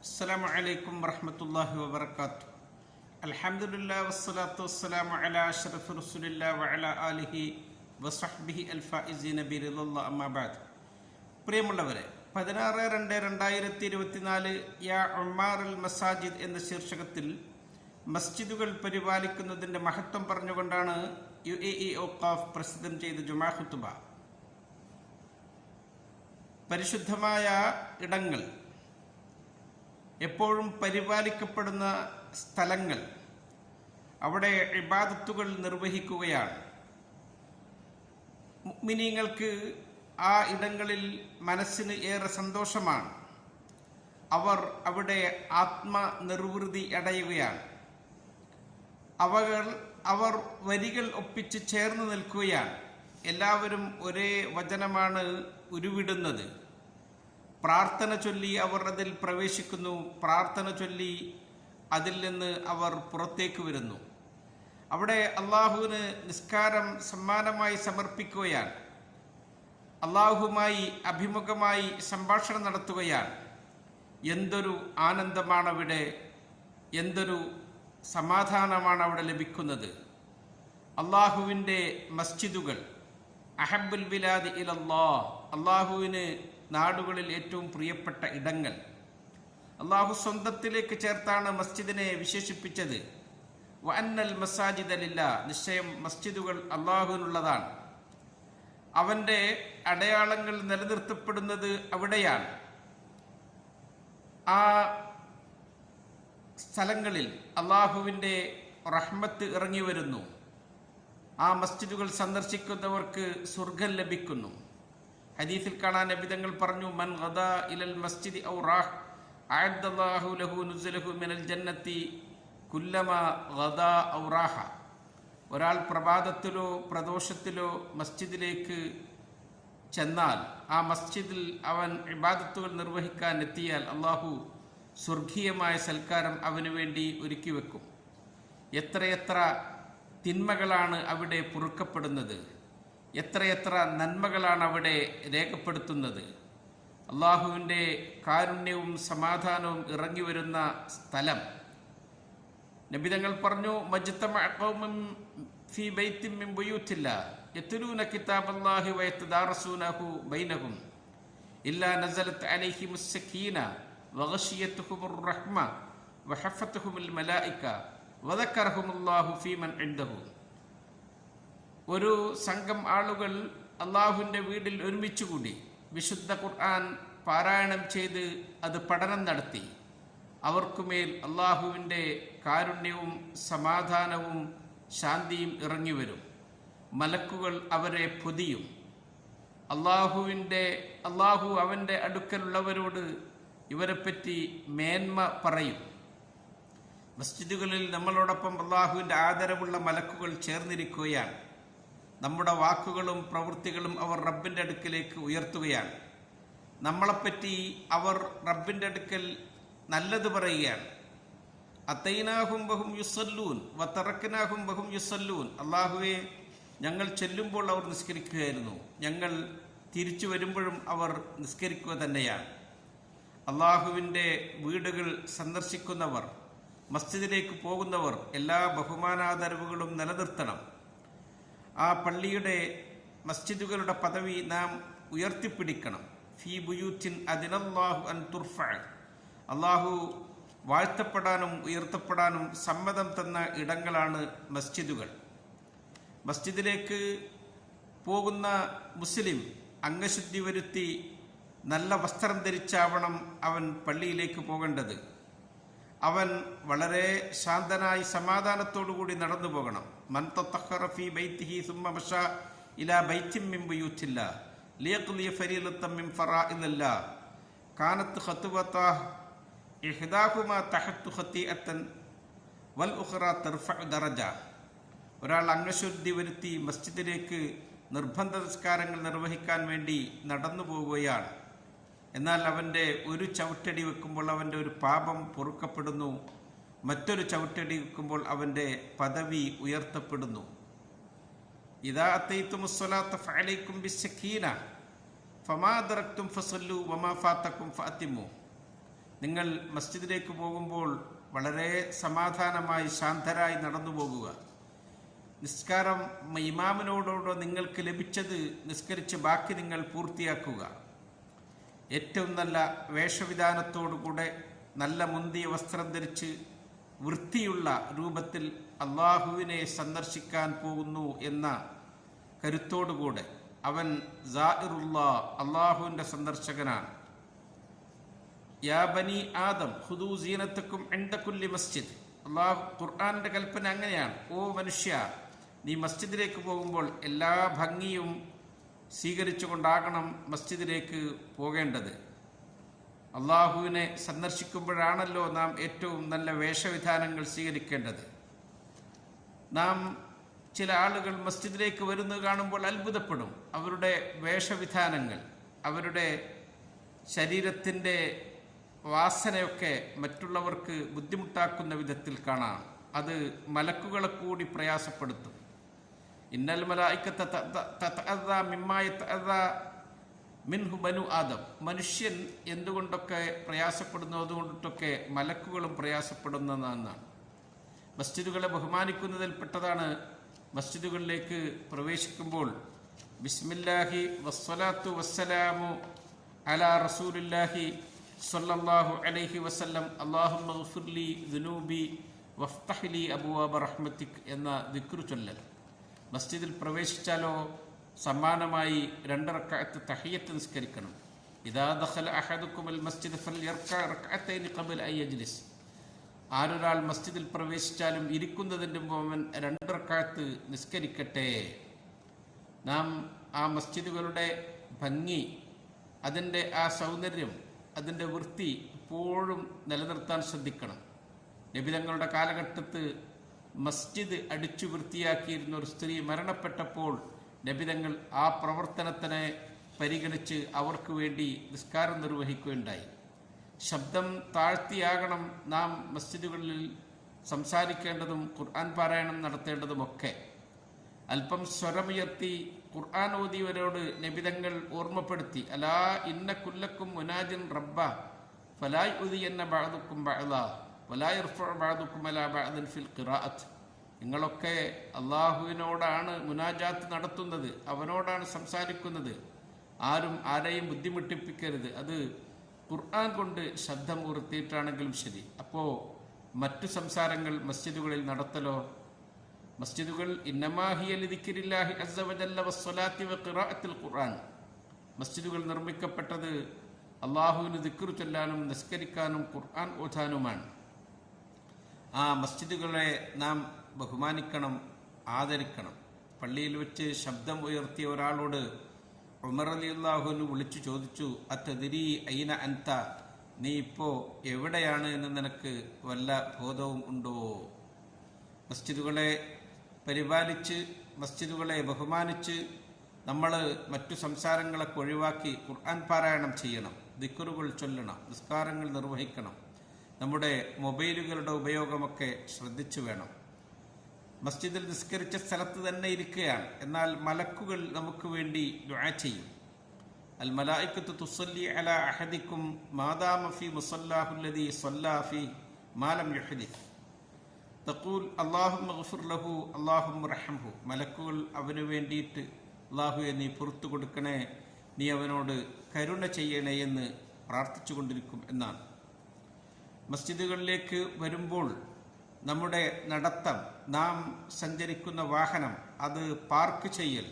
അസ്സലാമു അലൈക്കും വറഹ്മത്തുള്ളാഹി വബറകാതുഹു. അൽഹംദുലില്ലാഹി വസ്സലാത്തു വസ്സലാമു അലാ അഷ്റഫി റസൂലില്ലാഹി വഅലാ ആലിഹി വസഹ്ബിഹി അൽഫായിസീന ബിറിദല്ലാഹി അമ്മാ ബഅദ്. പ്രിയമുള്ളവരെ, 16/2/2024 യാ ഉമ്മാറുൽ മസാജിദ് എന്ന ശീർഷകത്തിൽ മസ്ജിദുകൾ പരിപാലിക്കുന്നതിൻ്റെ മഹത്വം പറഞ്ഞുകൊണ്ടാണ് UAE ഔഖാഫ് പ്രസിദ്ധം ചെയ്ത ജുമാ ഖുതുബ. പരിശുദ്ധമായ ഇടങ്ങൾ, എപ്പോഴും പരിപാലിക്കപ്പെടുന്ന സ്ഥലങ്ങൾ, അവിടെ ഇബാദത്തുകൾ നിർവഹിക്കുകയാണ്. മുഅ്മിനീങ്ങൾക്ക് ആ ഇടങ്ങളിൽ മനസ്സിന് ഏറെ സന്തോഷമാണ്. അവിടെ ആത്മനിർവൃതി അടയുകയാണ്. അവർ വരികൾ ഒപ്പിച്ച് ചേർന്ന് നിൽക്കുകയാണ്. എല്ലാവരും ഒരേ വചനമാണ് ഉരുവിടുന്നത്. പ്രാർത്ഥന ചൊല്ലി അവർ അതിൽ പ്രവേശിക്കുന്നു. പ്രാർത്ഥന ചൊല്ലി അതിൽ നിന്ന് അവർ പുറത്തേക്ക് വരുന്നു. അവിടെ അള്ളാഹുവിന് നിസ്കാരം സമ്മാനമായി സമർപ്പിക്കുകയാണ്. അള്ളാഹുവുമായി അഭിമുഖമായി സംഭാഷണം നടത്തുകയാണ്. എന്തൊരു ആനന്ദമാണവിടെ, എന്തൊരു സമാധാനമാണ് അവിടെ ലഭിക്കുന്നത്. അള്ളാഹുവിൻ്റെ മസ്ജിദുകൾ അഹബ്ബുൽ ബിലാദി ഇലല്ലാഹ്, അള്ളാഹുവിന് നാടുകളിൽ ഏറ്റവും പ്രിയപ്പെട്ട ഇടങ്ങൾ. അള്ളാഹു സ്വന്തത്തിലേക്ക് ചേർത്താണ് മസ്ജിദിനെ വിശേഷിപ്പിച്ചത്. വഅന്നൽ മസാജിദ ലില്ലാഹ്, നിശ്ചയം മസ്ജിദുകൾ അള്ളാഹുവിനുള്ളതാണ്. അവൻ്റെ അടയാളങ്ങൾ നിലനിർത്തപ്പെടുന്നത് അവിടെയാണ്. ആ സ്ഥലങ്ങളിൽ അള്ളാഹുവിൻ്റെ റഹ്മത്ത് ഇറങ്ങി വരുന്നു. ആ മസ്ജിദുകൾ സന്ദർശിക്കുന്നവർക്ക് സ്വർഗം ലഭിക്കുന്നു. ഹദീസിൽ കാണാൻ നബിതങ്ങൾ പറഞ്ഞു, മൻ ഗദാ ഇലൽ മസ്ജിദി ഔ റാഹ് അഅദ്ദല്ലാഹു ലഹു നുസുലഹു മിനൽ ജന്നത്തി കുല്ലമാ ഗദാ ഔ റാഹ. ഒരാൾ പ്രഭാതത്തിലോ പ്രദോഷത്തിലോ മസ്ജിദിലേക്ക് ചെന്നാൽ, ആ മസ്ജിദിൽ അവൻ ഇബാദത്തുകൾ നിർവഹിക്കാൻ എത്തിയാൽ, അള്ളാഹു സ്വർഗീയമായ സൽക്കാരം അവന് വേണ്ടി ഒരുക്കി വെക്കും. എത്രയെത്ര തിന്മകളാണ് അവിടെ പൊറുക്കപ്പെടുന്നത്, എത്രയെത്ര നന്മകളാണ് അവിടെ രേഖപ്പെടുത്തുന്നത്. അള്ളാഹുവിൻ്റെ കാരുണ്യവും സമാധാനവും ഇറങ്ങി വരുന്ന സ്ഥലം. നബിതങ്ങൾ പറഞ്ഞു, മജ്തമഅ ഖൗമുൻ ഫീ ബൈത്തിൻ മിൻ ബുയൂത്തില്ലാഹ് യത്ലൂന കിതാബല്ലാഹി വയതദാറസൂനഹു ബൈനഹും ഇല്ലാ നസലത് അലൈഹിമുസ് സകീന വഗശിയത്തുഹുമുർ റഹ്മ വഹഫത്തുഹുമുൽ മലായിക വദക്കറഹുമുല്ലാഹു ഫീമൻ ഇൻദഹു. ഒരു സംഘം ആളുകൾ അള്ളാഹുവിൻ്റെ വീട്ടിൽ ഒരുമിച്ചുകൂടി വിശുദ്ധ ഖുർആൻ പാരായണം ചെയ്ത് അത് പഠനം നടത്തി. അവർക്കുമേൽ അള്ളാഹുവിൻ്റെ കാരുണ്യവും സമാധാനവും ശാന്തിയും ഇറങ്ങി വരും. മലക്കുകൾ അവരെ പൊതിയും. അള്ളാഹു അവൻ്റെ അടുക്കലുള്ളവരോട് ഇവരെപ്പറ്റി മേന്മ പറയും. മസ്ജിദുകളിൽ നമ്മളോടൊപ്പം അള്ളാഹുവിൻ്റെ ആദരവുള്ള മലക്കുകൾ ചേർന്നിരിക്കുകയാണ്. നമ്മുടെ വാക്കുകളും പ്രവൃത്തികളും അവർ റബ്ബിൻ്റെ അടുക്കലേക്ക് ഉയർത്തുകയാണ്. നമ്മളെപ്പറ്റി അവർ റബ്ബിൻ്റെ അടുക്കൽ നല്ലത് പറയുകയാണ്. അതൈനാഹും ബഹും യുസല്ലൂൻ വതറക്നാഹും ബഹും യുസല്ലൂൻ. അള്ളാഹുവെ, ഞങ്ങൾ ചെല്ലുമ്പോൾ അവർ നിസ്കരിക്കുകയായിരുന്നു, ഞങ്ങൾ തിരിച്ചു വരുമ്പോഴും അവർ നിസ്കരിക്കുക തന്നെയാണ്. അള്ളാഹുവിൻ്റെ വീടുകൾ സന്ദർശിക്കുന്നവർ, മസ്ജിദിലേക്ക് പോകുന്നവർ എല്ലാ ബഹുമാനാദരവുകളും നിലനിർത്തണം. ആ പള്ളിയുടെ മസ്ജിദുകളുടെ പദവി നാം ഉയർത്തിപ്പിടിക്കണം. ഫീ ബുയൂത്തിൻ അദിനല്ലാഹു അൻ തുർഫഅ, അള്ളാഹു വാഴ്ത്തപ്പെടാനും ഉയർത്തപ്പെടാനും സമ്മതം തന്ന ഇടങ്ങളാണ് മസ്ജിദുകൾ. മസ്ജിദിലേക്ക് പോകുന്ന മുസ്ലിം അംഗശുദ്ധി വരുത്തി നല്ല വസ്ത്രം ധരിച്ചാവണം അവൻ പള്ളിയിലേക്ക് പോകേണ്ടത്. അവൻ വളരെ ശാന്തനായി സമാധാനത്തോടുകൂടി നടന്നു പോകണം. മൻ തത്തഖറ ഫീ ബൈത്തിഹി സുമ്മ മശാ ഇലാ ബൈത്തിൻ മിൻ ബുയൂത്തില്ലാഹ് ലിയഖ്ലിയ ഫരീളത്തൻ മിൻ ഫറാഇദില്ലാഹ് കാനത്ത് ഖത്വതഹ ഇഹ്ദാഹുമാ തഹത്തു ഖതീഅത്തൻ വൽ ഉഖ്റാ തർഫഉ ദറജ. ഒരാൾ അംഗശുദ്ധി വരുത്തി മസ്ജിദിലേക്ക് നിർബന്ധ നിസ്കാരങ്ങൾ നിർവഹിക്കാൻ വേണ്ടി നടന്നു പോവുകയാണ്. എന്നാൽ അവൻ്റെ ഒരു ചവിട്ടടി വെക്കുമ്പോൾ അവൻ്റെ ഒരു പാപം പൊറുക്കപ്പെടുന്നു. മറ്റൊരു ചവിട്ടടി വെക്കുമ്പോൾ അവൻ്റെ പദവി ഉയർത്തപ്പെടുന്നു. ഇദാ അതൈതുമുസ്സലാത്ത ഫഅലൈക്കും ബിസ്സക്കീന ഫമാ ദറക്തും ഫസല്ലു വമാ ഫാതക്കും ഫഅതിമു. നിങ്ങൾ മസ്ജിദിലേക്ക് പോകുമ്പോൾ വളരെ സമാധാനമായി ശാന്തരായി നടന്നു പോകുക. നിസ്കാരം ഇമാമിനോടോടോ നിങ്ങൾക്ക് ലഭിച്ചത് നിസ്കരിച്ച് ബാക്കി നിങ്ങൾ പൂർത്തിയാക്കുക. ഏറ്റവും നല്ല വേഷവിധാനത്തോടുകൂടെ നല്ല മുന്തിയ വസ്ത്രം ധരിച്ച് വൃത്തിയുള്ള രൂപത്തിൽ അള്ളാഹുവിനെ സന്ദർശിക്കാൻ പോകുന്നു എന്ന കരുത്തോടുകൂടെ അവൻ സാഇറുല്ലാ, അള്ളാഹുവിൻ്റെ സന്ദർശകനാണ്. യാ ബനി ആദം ഖുദൂ സീനത്തക്കും ഇൻദ കുല്ലി മസ്ജിദ്. അള്ളാഹു ഖുർആനിൻ്റെ കൽപ്പന അങ്ങനെയാണ്. ഓ മനുഷ്യ, നീ മസ്ജിദിലേക്ക് പോകുമ്പോൾ എല്ലാ ഭംഗിയും സ്വീകരിച്ചുകൊണ്ടാകണം മസ്ജിദിലേക്ക് പോകേണ്ടത്. അള്ളാഹുവിനെ സന്ദർശിക്കുമ്പോഴാണല്ലോ നാം ഏറ്റവും നല്ല വേഷവിധാനങ്ങൾ സ്വീകരിക്കേണ്ടത്. നാം ചില ആളുകൾ മസ്ജിദിലേക്ക് വരുന്നത് കാണുമ്പോൾ അത്ഭുതപ്പെടും. അവരുടെ വേഷവിധാനങ്ങൾ, അവരുടെ ശരീരത്തിൻ്റെ വാസനയൊക്കെ മറ്റുള്ളവർക്ക് ബുദ്ധിമുട്ടാക്കുന്ന വിധത്തിൽ കാണാം. അത് മലക്കുകളെ കൂടി പ്രയാസപ്പെടുത്തും. ഇന്നൽ മലായികത തതഅദാ മിമ്മാ യതഅദാ മിൻഹു ബനു ആദം. മനുഷ്യൻ എന്തുകൊണ്ടൊക്കെ പ്രയാസപ്പെടുന്നു അതുകൊണ്ടൊക്കെ മലക്കുകളും പ്രയാസപ്പെടുന്നതാണ്. മസ്ജിദുകളെ ബഹുമാനിക്കുന്നതിൽപ്പെട്ടതാണ് മസ്ജിദുകളിലേക്ക് പ്രവേശിക്കുമ്പോൾ ബിസ്മില്ലാഹി വസ്സലാത്തു വസ്സലാമു അലാ റസൂലില്ലാഹി സ്വല്ലല്ലാഹു അലൈഹി വസല്ലം അല്ലാഹുമ്മ ഗ്ഫിർലി ദുനൂബി വഫ്തഹ് ലി അബ്വാബ റഹ്മതിക് എന്ന ദിക്ർ ചൊല്ലൽ. മസ്ജിദിൽ പ്രവേശിച്ചാലോ സമാനമായി 2 റക്അത്ത് തഹിയ്യത്ത് നിസ്കരിക്കണം. ഇദാ ദഖല അഹദുകുമുൽ മസ്ജിദ ഫൽയർക റക്അത്തൈനി ഖബല അൻ യജ്ലിസ്. ആരൊരാൾ മസ്ജിദിൽ പ്രവേശിച്ചാലും ഇരിക്കുന്നതിൻ്റെ മുമ്പ് 2 റക്അത്ത് നിസ്കരിക്കട്ടെ. നാം ആ മസ്ജിദുകളുടെ ഭംഗി, അതിൻ്റെ ആ സൗന്ദര്യം, അതിൻ്റെ വൃത്തി എപ്പോഴും നിലനിർത്താൻ ശ്രദ്ധിക്കണം. നബി തങ്ങളുടെ കാലഘട്ടത്ത് മസ്ജിദ് അടിച്ചു വൃത്തിയാക്കിയിരുന്ന ഒരു സ്ത്രീ മരണപ്പെട്ടപ്പോൾ നബി തങ്ങൾ ആ പ്രവർത്തനത്തിനെ പരിഗണിച്ച് അവർക്ക് വേണ്ടി നിസ്കാരം നിർവഹിക്കുകയുണ്ടായി. ശബ്ദം താഴ്ത്തിയാകണം നാം മസ്ജിദുകളിൽ സംസാരിക്കേണ്ടതും ഖുർആൻ പാരായണം നടത്തേണ്ടതുമൊക്കെ. അല്പം സ്വരമുയർത്തി ഖുർആൻ ഓതിയവരോട് നബിതങ്ങൾ ഓർമ്മപ്പെടുത്തി, അലാ ഇന്ന കുല്ലക്കും മുനാജിൻ റബ്ബ ഫലായ് ഉദിയന്ന ബഅദുക്കും ബഅദ വലാ യർഫഉ ബഅദുക്കും അലാ ബഅദിൻ ഫിൽ ഖിറാഅത്ത്. നിങ്ങളൊക്കെ അള്ളാഹുവിനോടാണ് മുനാജാത്ത് നടത്തുന്നത്, അവനോടാണ് സംസാരിക്കുന്നത്. ആരും ആരെയും ബുദ്ധിമുട്ടിപ്പിക്കരുത്. അത് ഖുർആൻ കൊണ്ട് ശബ്ദം ഉയർത്തിയിട്ടാണെങ്കിലും ശരി. അപ്പോൾ മറ്റു സംസാരങ്ങൾ മസ്ജിദുകളിൽ നടത്തലോ? മസ്ജിദുകൾ ഇന്നമാ ഹിയ ലിദിക്രില്ലാഹി അസ്സ വജല്ല വസ്സലാത്തി വഖിറാഅത്തിൽ ഖുർആൻ. മസ്ജിദുകൾ നിർമ്മിക്കപ്പെട്ടത് അള്ളാഹുവിന് ദിക്ർ ചൊല്ലാനും നിസ്കരിക്കാനും ഖുർആൻ ഓതാനുമാണ്. ആ മസ്ജിദുകളെ നാം ബഹുമാനിക്കണം, ആദരിക്കണം. പള്ളിയിൽ വെച്ച് ശബ്ദം ഉയർത്തിയ ഒരാളോട് ഉമർ റളിയല്ലാഹു അൻഹു വിളിച്ചു ചോദിച്ചു, അത്തദ്രി ഐന അൻത, നീ ഇപ്പോൾ എവിടെയാണ് എന്ന് നിനക്ക് വല്ല ബോധവും ഉണ്ടോ? മസ്ജിദുകളെ പരിപാലിച്ച്, മസ്ജിദുകളെ ബഹുമാനിച്ച് നമ്മൾ മറ്റു സംസാരങ്ങളൊക്കെ ഒഴിവാക്കി ഖുർആൻ പാരായണം ചെയ്യണം, ദിക്റുകൾ ചൊല്ലണം, നിസ്കാരങ്ങൾ നിർവഹിക്കണം. നമ്മുടെ മൊബൈലുകളുടെ ഉപയോഗമൊക്കെ ശ്രദ്ധിച്ചു വേണം. മസ്ജിദിൽ നിസ്കരിച്ച സ്ഥലത്ത് തന്നെ ഇരിക്കുകയാണ്, എന്നാൽ മലക്കുകൾ നമുക്ക് വേണ്ടി ദുആ ചെയ്യും. അൽ മലായികത്തു തുസല്ലി അലാ അഹദിക്കും മാദാമ ഫീ മുസല്ലാഹു അല്ലദീ സ്വല്ലാ ഫീ മാ ലം യുഹദിസ് തഖൂൽ അല്ലാഹുമ്മ ഗ്ഫിർ ലഹു അല്ലാഹുമ്മ റഹ്മഹു. മലക്കുകൾ അവന് വേണ്ടിയിട്ട് അല്ലാഹുവേ നീ പുറത്തു കൊടുക്കണേ, നീ അവനോട് കരുണ ചെയ്യണേ എന്ന് പ്രാർത്ഥിച്ചുകൊണ്ടിരിക്കും എന്നാണ്. മസ്ജിദുകളിലേക്ക് വരുമ്പോൾ നമ്മുടെ നടത്തം, നാം സഞ്ചരിക്കുന്ന വാഹനം അത് പാർക്ക് ചെയ്യൽ,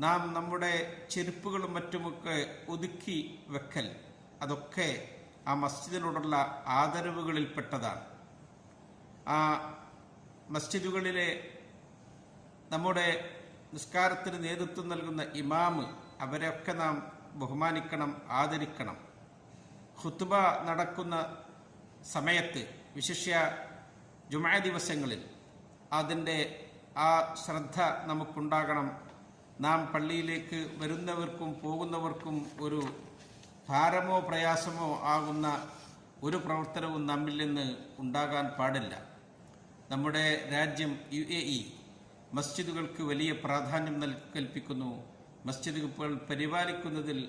നാം നമ്മുടെ ചെരുപ്പുകളും മറ്റുമൊക്കെ ഒതുക്കി വെക്കൽ, അതൊക്കെ ആ മസ്ജിദിനോടുള്ള ആദരവുകളിൽപ്പെട്ടതാണ്. ആ മസ്ജിദുകളിലെ നമ്മുടെ നിസ്കാരത്തിന് നേതൃത്വം നൽകുന്ന ഇമാമ്, അവരെയൊക്കെ നാം ബഹുമാനിക്കണം, ആദരിക്കണം. ഖുത്ബ നടക്കുന്ന സമയത്ത്, വിശിഷ്യ ജുമുഅ ദിവസങ്ങളിൽ അതിൻ്റെ ആ ശ്രദ്ധ നമുക്കുണ്ടാകണം. നാം പള്ളിയിലേക്ക് വരുന്നവർക്കും പോകുന്നവർക്കും ഒരു ഭാരമോ പ്രയാസമോ ആകുന്ന ഒരു പ്രവർത്തനവും നമ്മിൽ നിന്ന് ഉണ്ടാകാൻ പാടില്ല. നമ്മുടെ രാജ്യം UAE മസ്ജിദുകൾക്ക് വലിയ പ്രാധാന്യം കൽപ്പിക്കുന്നു. മസ്ജിദുകൾ പരിപാലിക്കുന്നതിൽ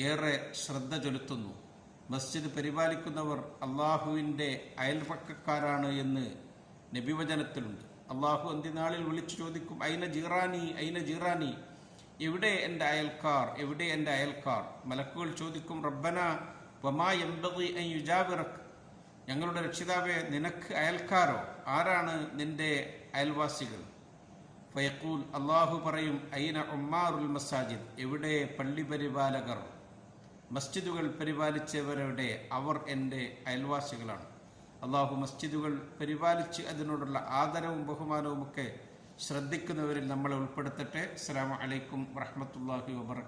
ഏറെ ശ്രദ്ധ ചെലുത്തുന്നു. മസ്ജിദ് പരിപാലിക്കുന്നവർ അള്ളാഹുവിൻ്റെ അയൽപക്കക്കാരാണ് എന്ന് നബിവചനത്തിലുണ്ട്. അള്ളാഹു അന്ത്യനാളിൽ വിളിച്ചു ചോദിക്കും, ഐന ജീറാനി, ഐന ജീറാനി, എവിടെ എൻ്റെ അയൽക്കാർ, എവിടെ എൻ്റെ അയൽക്കാർ? മലക്കുകൾ ചോദിക്കും, റബ്ബന വമാ യംബഗി അൻ യുജാവിറക്, ഞങ്ങളുടെ രക്ഷിതാവേ, നിനക്ക് അയൽക്കാരോ? ആരാണ് നിന്റെ അയൽവാസികൾ? ഫയഖൂൽ, അള്ളാഹു പറയും, ഐന ഉമ്മാറുൽ മസാജിദ്, എവിടെ പള്ളി പരിപാലകർ, മസ്ജിദുകൾ പരിപാലിച്ചവരുടെ, അവർ എൻ്റെ അയൽവാസികളാണ്. അള്ളാഹു മസ്ജിദുകൾ പരിപാലിച്ച് അതിനോടുള്ള ആദരവും ബഹുമാനവും ഒക്കെ ശ്രദ്ധിക്കുന്നവരിൽ നമ്മളെ ഉൾപ്പെടുത്തട്ടെ. അസ്സലാമു അലൈക്കും വറഹ്മത്തുള്ളാഹി വബറകാതുഹു.